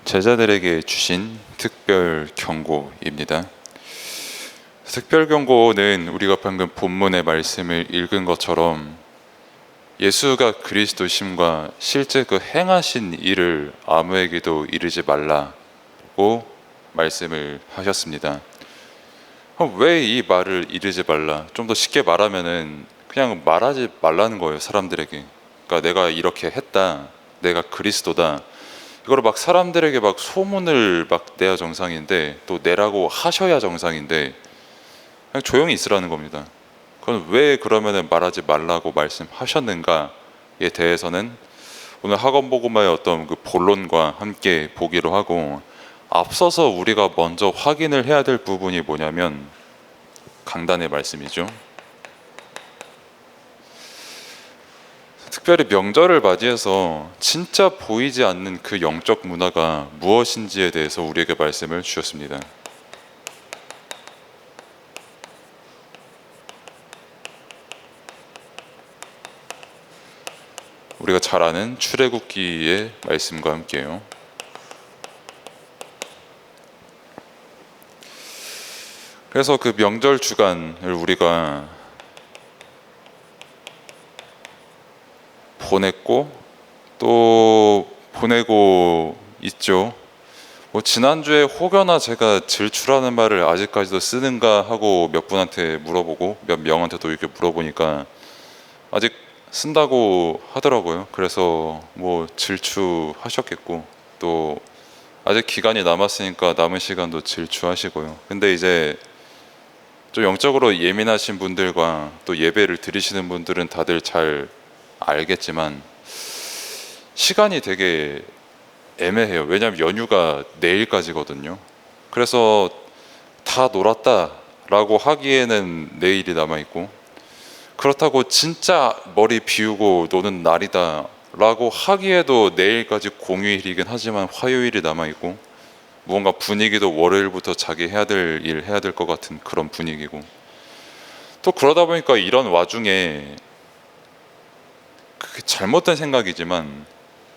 제자들에게 주신 특별 경고입니다. 특별 경고는 우리가 방금 본문의 말씀을 읽은 것처럼 예수가 그리스도심과 실제 그 행하신 일을 아무에게도 이르지 말라고 말씀을 하셨습니다. 왜 이 말을 이르지 말라? 좀 더 쉽게 말하면은 그냥 말하지 말라는 거예요, 사람들에게. 그러니까 내가 이렇게 했다, 내가 그리스도다, 이거를 막 사람들에게 막 소문을 막 내야 정상인데, 또 내라고 하셔야 정상인데 그냥 조용히 있으라는 겁니다. 그건 왜 그러면은 말하지 말라고 말씀하셨는가에 대해서는 오늘 학원복음화의 어떤 그 본론과 함께 보기로 하고, 앞서서 우리가 먼저 확인을 해야 될 부분이 뭐냐면 강단의 말씀이죠. 특별히 명절을 맞이해서 진짜 보이지 않는 그 영적 문화가 무엇인지에 대해서 우리에게 말씀을 주셨습니다. 우리가 잘 아는 출애굽기의 말씀과 함께요. 그래서 그 명절 주간을 우리가 보냈고 또 보내고 있죠. 지난주에 혹여나 제가 질출하는 말을 아직까지도 쓰는가 하고 몇 분한테 물어보고 몇 명한테도 이렇게 물어보니까 아직 쓴다고 하더라고요. 그래서 질추하셨겠고, 또 아직 기간이 남았으니까 남은 시간도 질추하시고요. 근데 이제 좀 영적으로 예민하신 분들과 또 예배를 드리시는 분들은 다들 잘 알겠지만 시간이 되게 애매해요. 왜냐하면 연휴가 내일까지거든요. 그래서 다 놀았다라고 하기에는 내일이 남아있고, 그렇다고 진짜 머리 비우고 노는 날이다 라고 하기에도 내일까지 공휴일이긴 하지만 화요일이 남아있고, 무언가 분위기도 월요일부터 자기 해야 될 일 해야 될 것 같은 그런 분위기고, 또 그러다 보니까 이런 와중에 그게 잘못된 생각이지만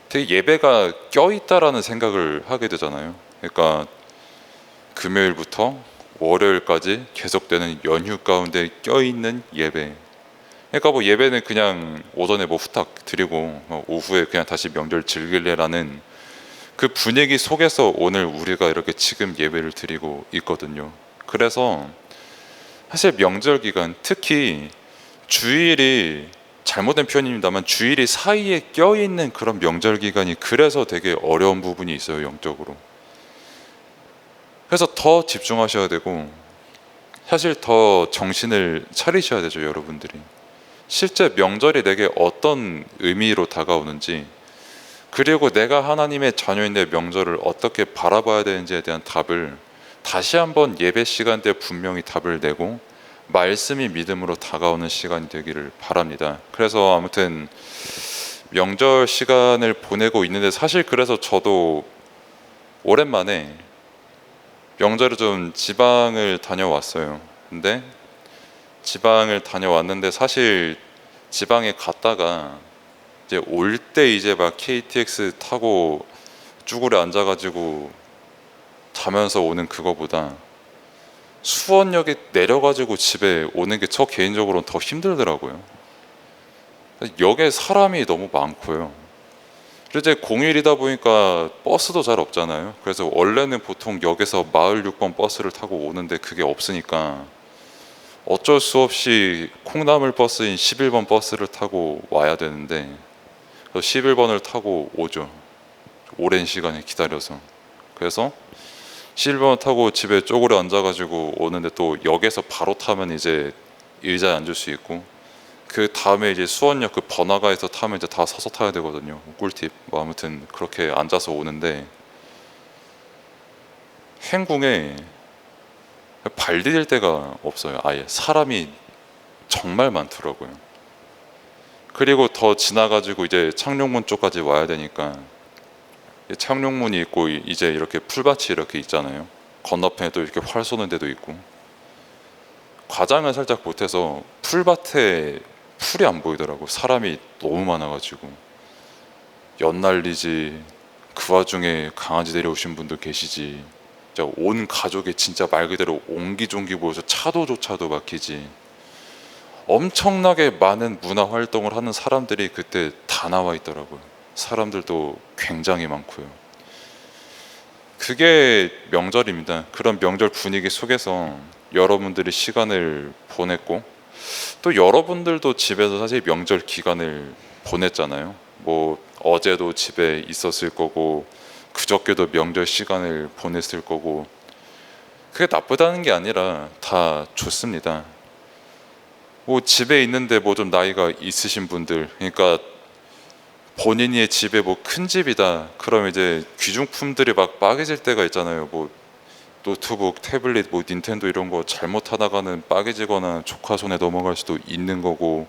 되게 예배가 껴있다라는 생각을 하게 되잖아요. 그러니까 금요일부터 월요일까지 계속되는 연휴 가운데 껴있는 예배. 그러니까 예배는 그냥 오전에 후딱 드리고 오후에 그냥 다시 명절 즐길래라는 그 분위기 속에서 오늘 우리가 이렇게 지금 예배를 드리고 있거든요. 그래서 사실 명절 기간, 특히 주일이, 잘못된 표현입니다만 주일이 사이에 껴있는 그런 명절 기간이 그래서 되게 어려운 부분이 있어요, 영적으로. 그래서 더 집중하셔야 되고, 사실 더 정신을 차리셔야 되죠, 여러분들이. 실제 명절이 내게 어떤 의미로 다가오는지, 그리고 내가 하나님의 자녀인데 명절을 어떻게 바라봐야 되는지에 대한 답을 다시 한번 예배 시간 때 분명히 답을 내고 말씀이 믿음으로 다가오는 시간이 되기를 바랍니다. 그래서 아무튼 명절 시간을 보내고 있는데, 사실 그래서 저도 오랜만에 명절에 좀 지방을 다녀왔어요. 근데 지방을 다녀왔는데 사실 지방에 갔다가 이제 올 때 이제 막 KTX 타고 쭈그려 앉아가지고 자면서 오는 그거보다 수원역에 내려가지고 집에 오는 게 저 개인적으로는 더 힘들더라고요. 역에 사람이 너무 많고요. 그리고 이제 공휴일이다 보니까 버스도 잘 없잖아요. 그래서 원래는 보통 역에서 마을 6번 버스를 타고 오는데 그게 없으니까 어쩔 수 없이 콩나물 버스인 11번 버스를 타고 와야 되는데 11번을 타고 오죠. 오랜 시간을 기다려서. 그래서 11번 타고 집에 쪼그려 앉아가지고 오는데, 또 역에서 바로 타면 이제 의자에 앉을 수 있고, 그 다음에 이제 수원역 그 번화가에서 타면 이제 다 서서 타야 되거든요. 꿀팁. 아무튼 그렇게 앉아서 오는데 행궁에 발 디딜 데가 없어요. 아예 사람이 정말 많더라고요. 그리고 더 지나가지고 이제 창룡문 쪽까지 와야 되니까 창룡문이 있고 이제 이렇게 풀밭이 이렇게 있잖아요. 건너편에 또 이렇게 활 쏘는 데도 있고, 과장을 살짝 못해서 풀밭에 풀이 안 보이더라고. 사람이 너무 많아가지고 연날리지 그 와중에 강아지 데려오신 분도 계시지. 진짜 온 가족이 진짜 말 그대로 옹기종기 모여서 차도조차도 막히지. 엄청나게 많은 문화 활동을 하는 사람들이 그때 다 나와 있더라고요. 사람들도 굉장히 많고요. 그게 명절입니다. 그런 명절 분위기 속에서 여러분들이 시간을 보냈고, 또 여러분들도 집에서 사실 명절 기간을 보냈잖아요. 뭐 어제도 집에 있었을 거고, 그저께도 명절 시간을 보냈을 거고. 그게 나쁘다는 게 아니라 다 좋습니다. 뭐 집에 있는데 뭐 좀 나이가 있으신 분들, 그러니까 본인의 집에 뭐 큰 집이다 그럼 이제 귀중품들이 막 빠개질 때가 있잖아요. 뭐 노트북, 태블릿, 뭐 닌텐도 이런 거 잘못하다가는 빠개지거나 조카 손에 넘어갈 수도 있는 거고,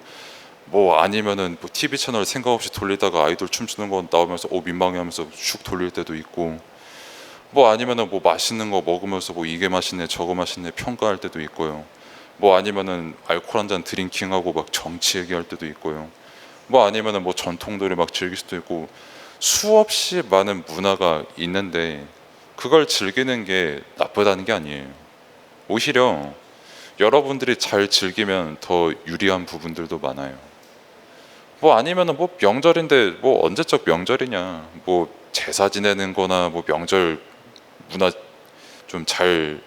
뭐 아니면은 뭐 TV 채널 생각 없이 돌리다가 아이돌 춤추는 거 나오면서 민망해하면서 슉 돌릴 때도 있고, 뭐 아니면은 뭐 맛있는 거 먹으면서 뭐 이게 맛있네 저거 맛있네 평가할 때도 있고요. 뭐 아니면은 알코올 한 잔 드링킹하고 막 정치 얘기할 때도 있고요. 뭐 아니면은 뭐 전통놀이 막 즐길 수도 있고, 수없이 많은 문화가 있는데 그걸 즐기는 게 나쁘다는 게 아니에요. 오히려 여러분들이 잘 즐기면 더 유리한 부분들도 많아요. 뭐 아니면은 뭐 명절인데 뭐 언제적 명절이냐, 뭐 제사 지내는 거나 뭐 명절 문화 좀 잘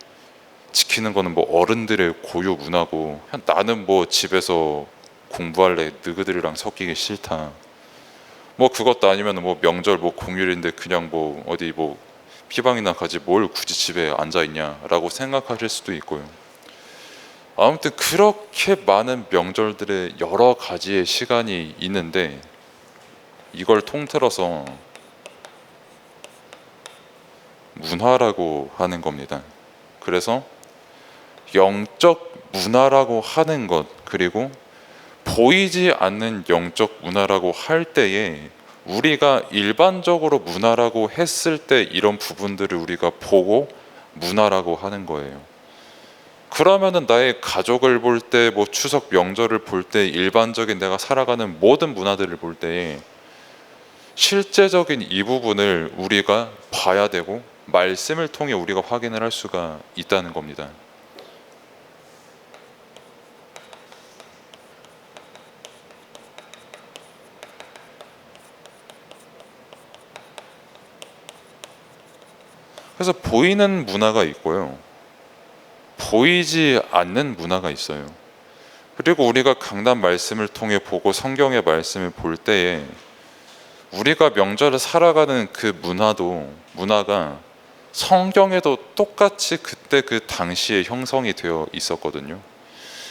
지키는 거는 뭐 어른들의 고유 문화고, 그냥 나는 뭐 집에서 공부할래 너희들이랑 섞이기 싫다, 뭐 그것도 아니면 뭐 명절 뭐 공휴일인데 그냥 뭐 어디 뭐 피방이나 가지 뭘 굳이 집에 앉아 있냐라고 생각하실 수도 있고요. 아무튼 그렇게 많은 명절들의 여러 가지의 시간이 있는데 이걸 통틀어서 문화라고 하는 겁니다. 그래서 영적 문화라고 하는 것, 그리고 보이지 않는 영적 문화라고 할 때에 우리가 일반적으로 문화라고 했을 때 이런 부분들을 우리가 보고 문화라고 하는 거예요. 그러면은 나의 가족을 볼 때, 뭐 추석 명절을 볼 때, 일반적인 내가 살아가는 모든 문화들을 볼 때 실제적인 이 부분을 우리가 봐야 되고 말씀을 통해 우리가 확인을 할 수가 있다는 겁니다. 그래서 보이는 문화가 있고요, 보이지 않는 문화가 있어요. 그리고 우리가 강단 말씀을 통해 보고 성경의 말씀을 볼 때에 우리가 명절을 살아가는 그 문화가 성경에도 똑같이 그때 그 당시에 형성이 되어 있었거든요.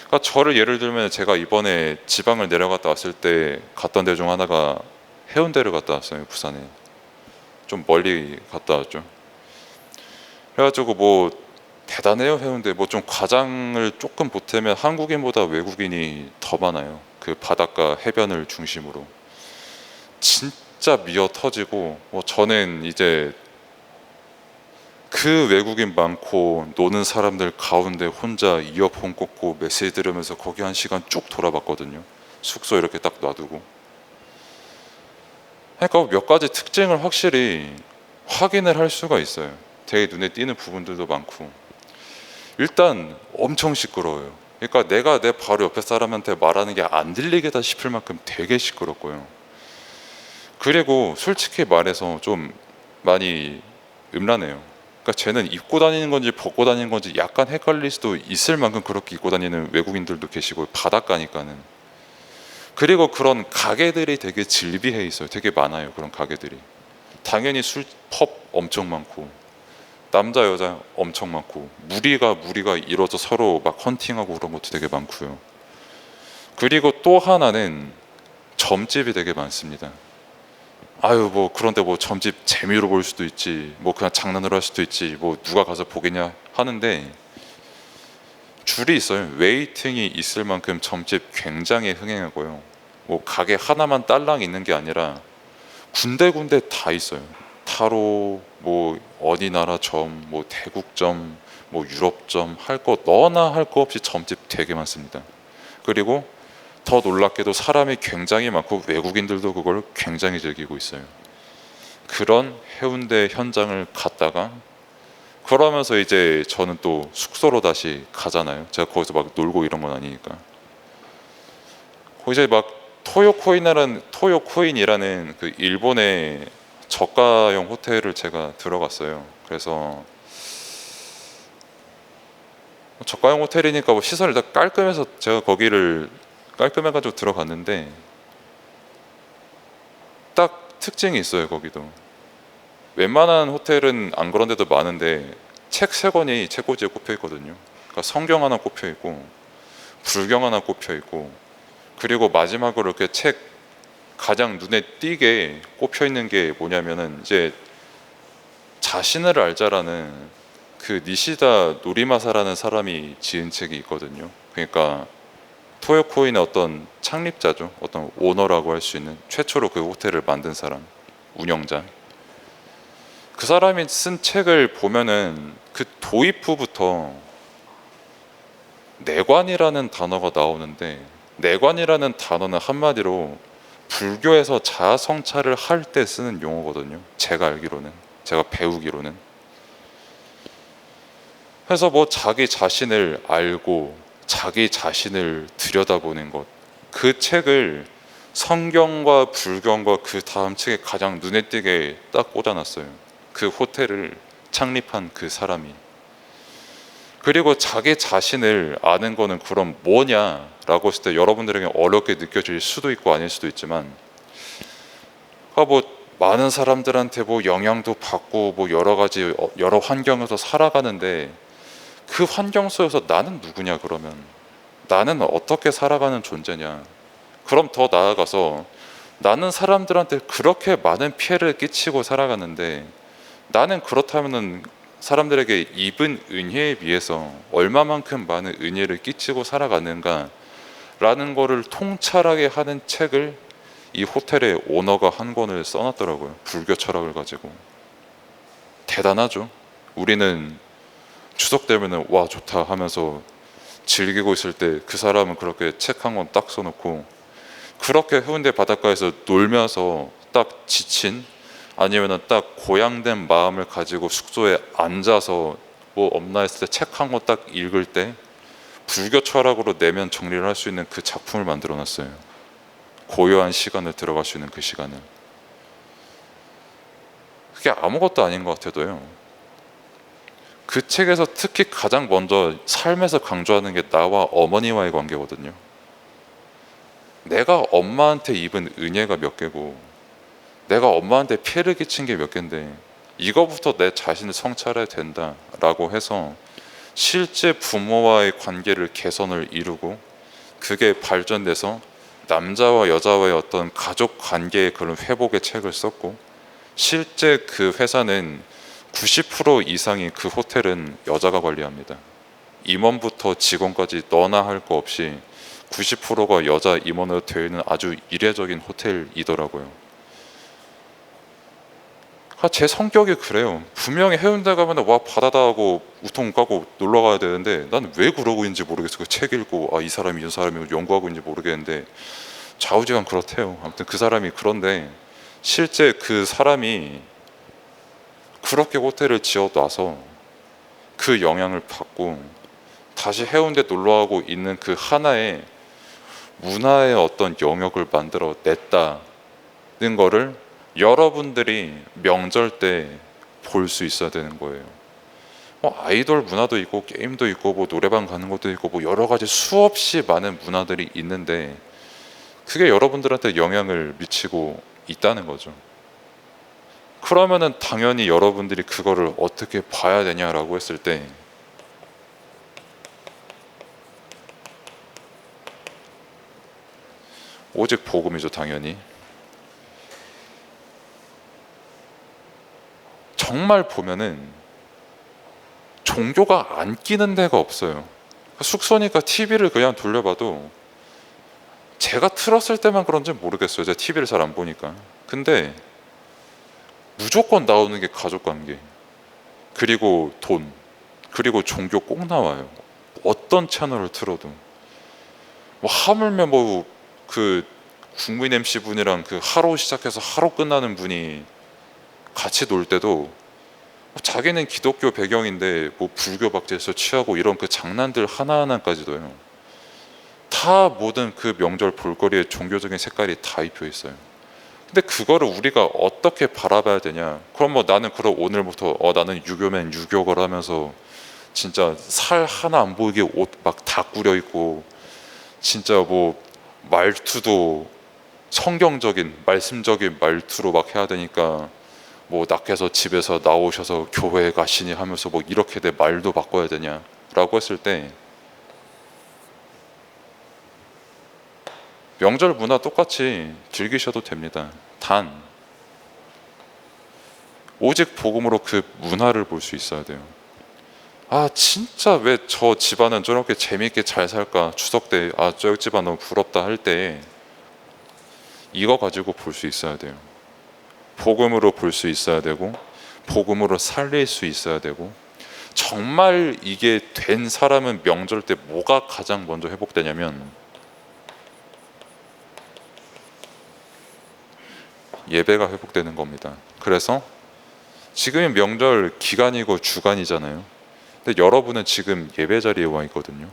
그러니까 저를 예를 들면 제가 이번에 지방을 내려갔다 왔을 때 갔던 데 중 하나가 해운대를 갔다 왔어요. 부산에 좀 멀리 갔다 왔죠. 그래가지고 뭐 대단해요. 해운대 뭐 좀 과장을 조금 보태면 한국인보다 외국인이 더 많아요. 그 바닷가 해변을 중심으로 진짜 미어 터지고, 뭐 저는 이제 그 외국인 많고 노는 사람들 가운데 혼자 이어폰 꽂고 메시지 들으면서 거기 한 시간 쭉 돌아봤거든요. 숙소 이렇게 딱 놔두고. 그러니까 몇 가지 특징을 확실히 확인을 할 수가 있어요. 되게 눈에 띄는 부분들도 많고, 일단 엄청 시끄러워요. 그러니까 내가 내 바로 옆에 사람한테 말하는 게 안 들리겠다 싶을 만큼 되게 시끄럽고요. 그리고 솔직히 말해서 좀 많이 음란해요. 그러니까 쟤는 입고 다니는 건지 벗고 다니는 건지 약간 헷갈릴 수도 있을 만큼 그렇게 입고 다니는 외국인들도 계시고, 바닷가니까는. 그리고 그런 가게들이 되게 질비해 있어요. 되게 많아요. 그런 가게들이 당연히 술, 펍 엄청 많고 남자 여자 엄청 많고 무리가 이뤄져 서로 막 헌팅하고 그런 것도 되게 많고요. 그리고 또 하나는 점집이 되게 많습니다. 아유 뭐 그런데 뭐 점집 재미로 볼 수도 있지, 뭐 그냥 장난으로 할 수도 있지, 뭐 누가 가서 보겠냐 하는데 줄이 있어요. 웨이팅이 있을 만큼 점집 굉장히 흥행하고요. 뭐 가게 하나만 딸랑 있는 게 아니라 군데군데 다 있어요. 타로, 뭐 어디 나라 점, 뭐 대국점, 뭐 유럽점, 할 거 너나 할 거 없이 점집 되게 많습니다. 그리고 더 놀랍게도 사람이 굉장히 많고 외국인들도 그걸 굉장히 즐기고 있어요. 그런 해운대 현장을 갔다가, 그러면서 이제 저는 또 숙소로 다시 가잖아요. 제가 거기서 막 놀고 이런 건 아니니까. 이제 막 토요코인이라는 그 일본의 저가형 호텔을 제가 들어갔어요. 그래서 저가형 호텔이니까 뭐 시설이 다 깔끔해서 제가 거기를 깔끔해가지고 들어갔는데, 딱 특징이 있어요. 거기도 웬만한 호텔은 안 그런 데도 많은데 책 세 권이 책꽂이에 꼽혀 있거든요. 그러니까 성경 하나 꼽혀 있고 불경 하나 꼽혀 있고, 그리고 마지막으로 이렇게 책 가장 눈에 띄게 꼽혀 있는 게 뭐냐면은 이제 자신을 알자라는 그 니시다 노리마사라는 사람이 지은 책이 있거든요. 그러니까 토요코인의 어떤 창립자죠. 어떤 오너라고 할 수 있는, 최초로 그 호텔을 만든 사람, 운영자. 그 사람이 쓴 책을 보면은 그 도입부부터 내관이라는 단어가 나오는데, 내관이라는 단어는 한마디로 불교에서 자아 성찰을 할 때 쓰는 용어거든요. 제가 알기로는, 제가 배우기로는. 그래서 뭐 자기 자신을 알고 자기 자신을 들여다보는 것, 그 책을 성경과 불경과 그 다음 책에 가장 눈에 띄게 딱 꽂아놨어요. 그 호텔을 창립한 그 사람이. 그리고 자기 자신을 아는 거는 그럼 뭐냐라고 했을 때 여러분들에게 어렵게 느껴질 수도 있고 아닐 수도 있지만, 뭐 많은 사람들한테 뭐 영향도 받고 뭐 여러 가지 여러 환경에서 살아가는데, 그 환경 속에서 나는 누구냐, 그러면 나는 어떻게 살아가는 존재냐. 그럼 더 나아가서 나는 사람들한테 그렇게 많은 피해를 끼치고 살아가는데, 나는 그렇다면은 사람들에게 입은 은혜에 비해서 얼마만큼 많은 은혜를 끼치고 살아가는가 라는 거를 통찰하게 하는 책을 이 호텔의 오너가 한 권을 써놨더라고요. 불교 철학을 가지고. 대단하죠. 우리는 추석 되면은 와 좋다 하면서 즐기고 있을 때, 그 사람은 그렇게 책 한 권 딱 써놓고 그렇게 해운대 바닷가에서 놀면서 딱 지친, 아니면은 딱 고양된 마음을 가지고 숙소에 앉아서 뭐 없나 했을 때 책 한 권 딱 읽을 때 불교 철학으로 내면 정리를 할 수 있는 그 작품을 만들어 놨어요. 고요한 시간을 들어갈 수 있는 그 시간을. 그게 아무것도 아닌 것 같아도요, 그 책에서 특히 가장 먼저 삶에서 강조하는 게 나와 어머니와의 관계거든요. 내가 엄마한테 입은 은혜가 몇 개고 내가 엄마한테 피해를 끼친 게 몇 개인데, 이거부터 내 자신을 성찰해야 된다라고 해서 실제 부모와의 관계를 개선을 이루고, 그게 발전돼서 남자와 여자와의 어떤 가족 관계의 그런 회복의 책을 썼고, 실제 그 회사는 90% 이상이, 그 호텔은 여자가 관리합니다. 임원부터 직원까지 너나 할 거 없이 90%가 여자 임원으로 되어 있는 아주 이례적인 호텔이더라고요. 제 성격이 그래요. 분명히 해운대 가면 와 바다다 하고 우통 까고 놀러 가야 되는데, 난 왜 그러고 있는지 모르겠어. 그 책 읽고 이 사람이 이 사람이 연구하고 있는지 모르겠는데 좌우지간 그렇대요. 아무튼 그 사람이 그런데, 실제 그 사람이 그렇게 호텔을 지어놔서 그 영향을 받고 다시 해운대 놀러가고 있는 그 하나의 문화의 어떤 영역을 만들어 냈다는 거를 여러분들이 명절 때 볼 수 있어야 되는 거예요. 아이돌 문화도 있고 게임도 있고 뭐 노래방 가는 것도 있고 뭐 여러 가지 수없이 많은 문화들이 있는데, 그게 여러분들한테 영향을 미치고 있다는 거죠. 그러면은 당연히 여러분들이 그거를 어떻게 봐야 되냐라고 했을 때, 오직 복음이죠. 당연히. 정말 보면은 종교가 안 끼는 데가 없어요. 숙소니까 TV를 그냥 돌려봐도, 제가 틀었을 때만 그런지 모르겠어요. 제가 TV를 잘 안 보니까. 근데 무조건 나오는 게 가족관계, 그리고 돈, 그리고 종교 꼭 나와요. 어떤 채널을 틀어도. 뭐 하물며 뭐 그 국민 MC 분이랑 그 하루 시작해서 하루 끝나는 분이 같이 놀 때도 자기는 기독교 배경인데 뭐 불교 박제해서 취하고 이런 그 장난들 하나하나까지도요, 다 모든 그 명절 볼거리에 종교적인 색깔이 다 입혀 있어요. 근데 그거를 우리가 어떻게 바라봐야 되냐? 그럼 뭐 나는 그럼 오늘부터 나는 유교면 유교걸 하면서 진짜 살 하나 안 보이게 옷 막 다 꾸려 입고, 진짜 뭐 말투도 성경적인 말씀적인 말투로 막 해야 되니까, 뭐 낙해서 집에서 나오셔서 교회에 가시니 하면서 뭐 이렇게 내 말도 바꿔야 되냐라고 했을 때, 명절 문화 똑같이 즐기셔도 됩니다. 단 오직 복음으로 그 문화를 볼 수 있어야 돼요. 아 진짜 왜 저 집안은 저렇게 재미있게 잘 살까, 추석 때 저 집안 너무 부럽다 할 때 이거 가지고 볼 수 있어야 돼요. 복음으로 볼 수 있어야 되고, 복음으로 살릴 수 있어야 되고, 정말 이게 된 사람은 명절 때 뭐가 가장 먼저 회복되냐면 예배가 회복되는 겁니다. 그래서 지금이 명절 기간이고 주간이잖아요. 근데 여러분은 지금 예배 자리에 와 있거든요.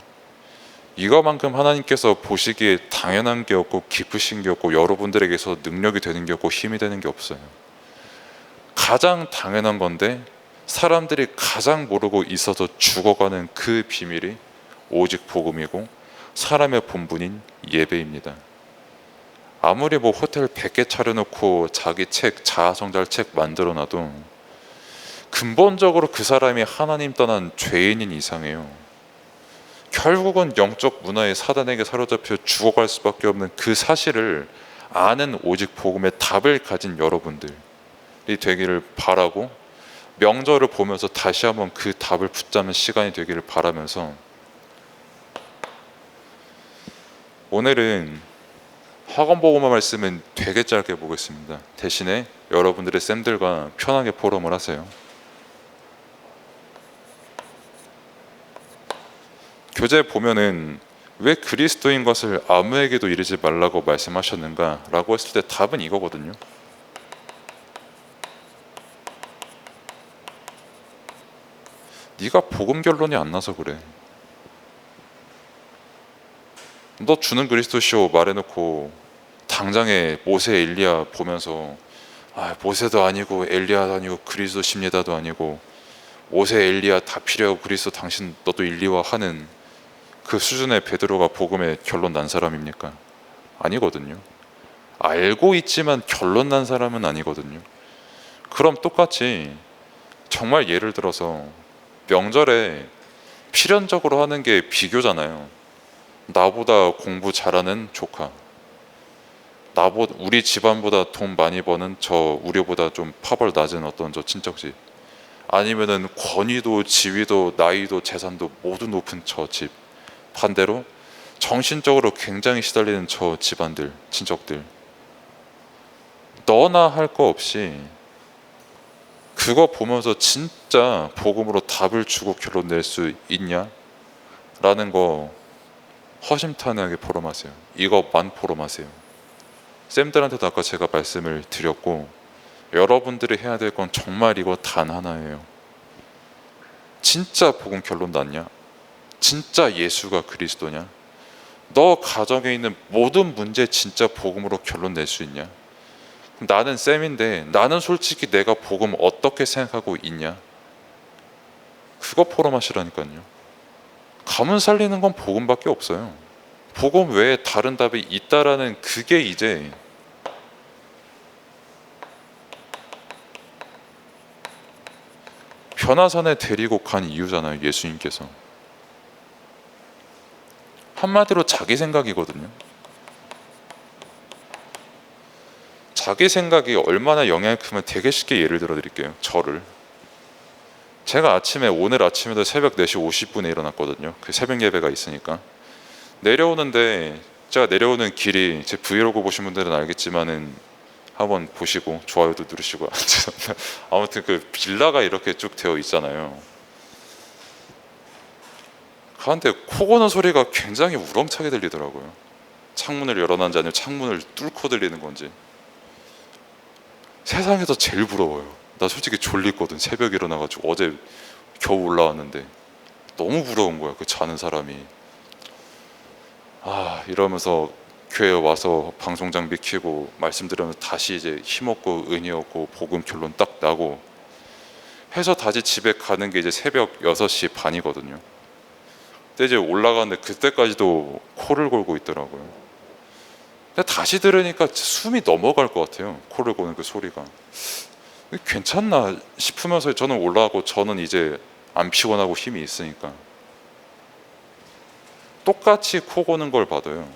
이거만큼 하나님께서 보시기에 당연한 게 없고 기쁘신 게 없고 여러분들에게서 능력이 되는 게 없고 힘이 되는 게 없어요. 가장 당연한 건데 사람들이 가장 모르고 있어서 죽어가는 그 비밀이 오직 복음이고 사람의 본분인 예배입니다. 아무리 뭐 호텔 100개 차려놓고 자기 책, 자아성찰 책 만들어놔도 근본적으로 그 사람이 하나님 떠난 죄인인 이상이에요. 결국은 영적 문화의 사단에게 사로잡혀 죽어갈 수밖에 없는 그 사실을 아는 오직 복음의 답을 가진 여러분들이 되기를 바라고, 명절을 보면서 다시 한번 그 답을 붙잡는 시간이 되기를 바라면서, 오늘은 학원 복음화 말씀은 되게 짧게 보겠습니다. 대신에 여러분들의 쌤들과 편하게 포럼을 하세요. 교재 보면은 왜 그리스도인 것을 아무에게도 이르지 말라고 말씀하셨는가 라고 했을 때 답은 이거거든요. 네가 복음 결론이 안 나서 그래. 너 주는 그리스도시오 말해놓고 당장에 모세 엘리야 보면서 모세도 아니고 엘리야도 아니고 그리스도십니다도 아니고 모세 엘리야 다 필요하고 그리스도 당신 너도 인리와 하는 그 수준의 베드로가 복음의 결론 난 사람입니까? 아니거든요. 알고 있지만 결론 난 사람은 아니거든요. 그럼 똑같이 정말 예를 들어서 명절에 필연적으로 하는 게 비교잖아요. 나보다 공부 잘하는 조카, 우리 집안보다 돈 많이 버는 우리보다 좀 파벌 낮은 어떤 저 친척집, 아니면은 권위도 지위도 나이도 재산도 모두 높은 저 집, 반대로 정신적으로 굉장히 시달리는 저 집안들, 친척들, 너나 할 거 없이 그거 보면서 진짜 복음으로 답을 주고 결론 낼 수 있냐? 라는 거 허심탄회하게 포럼하세요. 이것만 포럼하세요. 쌤들한테도 아까 제가 말씀을 드렸고, 여러분들이 해야 될 건 정말 이거 단 하나예요. 진짜 복음 결론 났냐? 진짜 예수가 그리스도냐? 너 가정에 있는 모든 문제 진짜 복음으로 결론 낼 수 있냐? 나는 쌤인데 나는 솔직히 내가 복음 어떻게 생각하고 있냐? 그거 포럼하시라니까요. 가문 살리는 건 복음밖에 없어요. 복음 외에 다른 답이 있다라는 그게 이제 변화산에 데리고 간 이유잖아요. 예수님께서 한마디로 자기 생각이거든요. 자기 생각이 얼마나 영향이 크면 되게 쉽게 예를 들어 드릴게요. 제가 오늘 아침에도 새벽 4시 50분에 일어났거든요. 그 새벽 예배가 있으니까 내려오는데, 제가 내려오는 길이 제 브이로그 보신 분들은 알겠지만은 한번 보시고 좋아요도 누르시고 아무튼 그 빌라가 이렇게 쭉 되어 있잖아요. 그런데 코 고는 소리가 굉장히 우렁차게 들리더라고요. 창문을 열어놨는지 아니면 창문을 뚫고 들리는 건지. 세상에서 제일 부러워요. 나 솔직히 졸리거든. 새벽에 일어나가지고 어제 겨우 올라왔는데 너무 부러운 거야, 그 자는 사람이. 이러면서 교회 와서 방송 장비 켜고 말씀 들으면서 다시 이제 힘없고 은혜 없고 복음 결론 딱 나고 해서 다시 집에 가는 게 이제 새벽 6시 반이거든요. 근데 이제 올라가는데 그때까지도 코를 골고 있더라고요. 근데 다시 들으니까 숨이 넘어갈 것 같아요. 코를 고는 그 소리가. 괜찮나 싶으면서 저는 올라가고, 저는 이제 안 피곤하고 힘이 있으니까 똑같이 코 고는 걸 봐도요,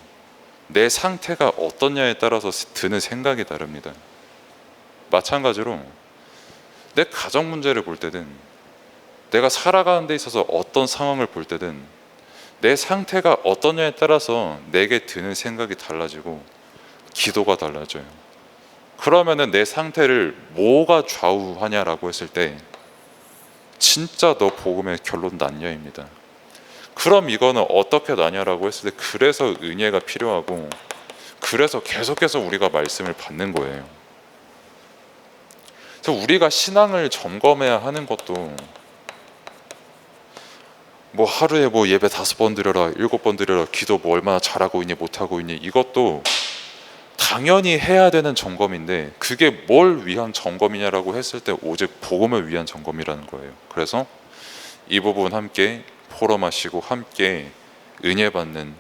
내 상태가 어떠냐에 따라서 드는 생각이 다릅니다. 마찬가지로 내 가정 문제를 볼 때든 내가 살아가는 데 있어서 어떤 상황을 볼 때든 내 상태가 어떠냐에 따라서 내게 드는 생각이 달라지고 기도가 달라져요. 그러면은 내 상태를 뭐가 좌우하냐라고 했을 때 진짜 너 복음의 결론 난야입니다. 그럼 이거는 어떻게 나냐라고 했을 때, 그래서 은혜가 필요하고 그래서 계속해서 우리가 말씀을 받는 거예요. 그래서 우리가 신앙을 점검해야 하는 것도 뭐 하루에 뭐 예배 5번 드려라, 7번 드려라, 기도 뭐 얼마나 잘하고 있니 못하고 있니, 이것도 당연히 해야 되는 점검인데 그게 뭘 위한 점검이냐라고 했을 때 오직 복음을 위한 점검이라는 거예요. 그래서 이 부분 함께 포럼하시고 함께 은혜 받는,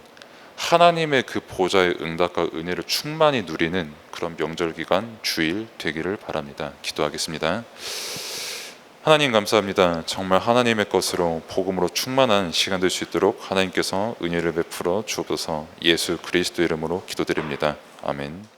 하나님의 그 보좌의 응답과 은혜를 충만히 누리는 그런 명절 기간 주일 되기를 바랍니다. 기도하겠습니다. 하나님 감사합니다. 정말 하나님의 것으로 복음으로 충만한 시간 될 수 있도록 하나님께서 은혜를 베풀어 주옵소서. 예수 그리스도 이름으로 기도드립니다. 아멘.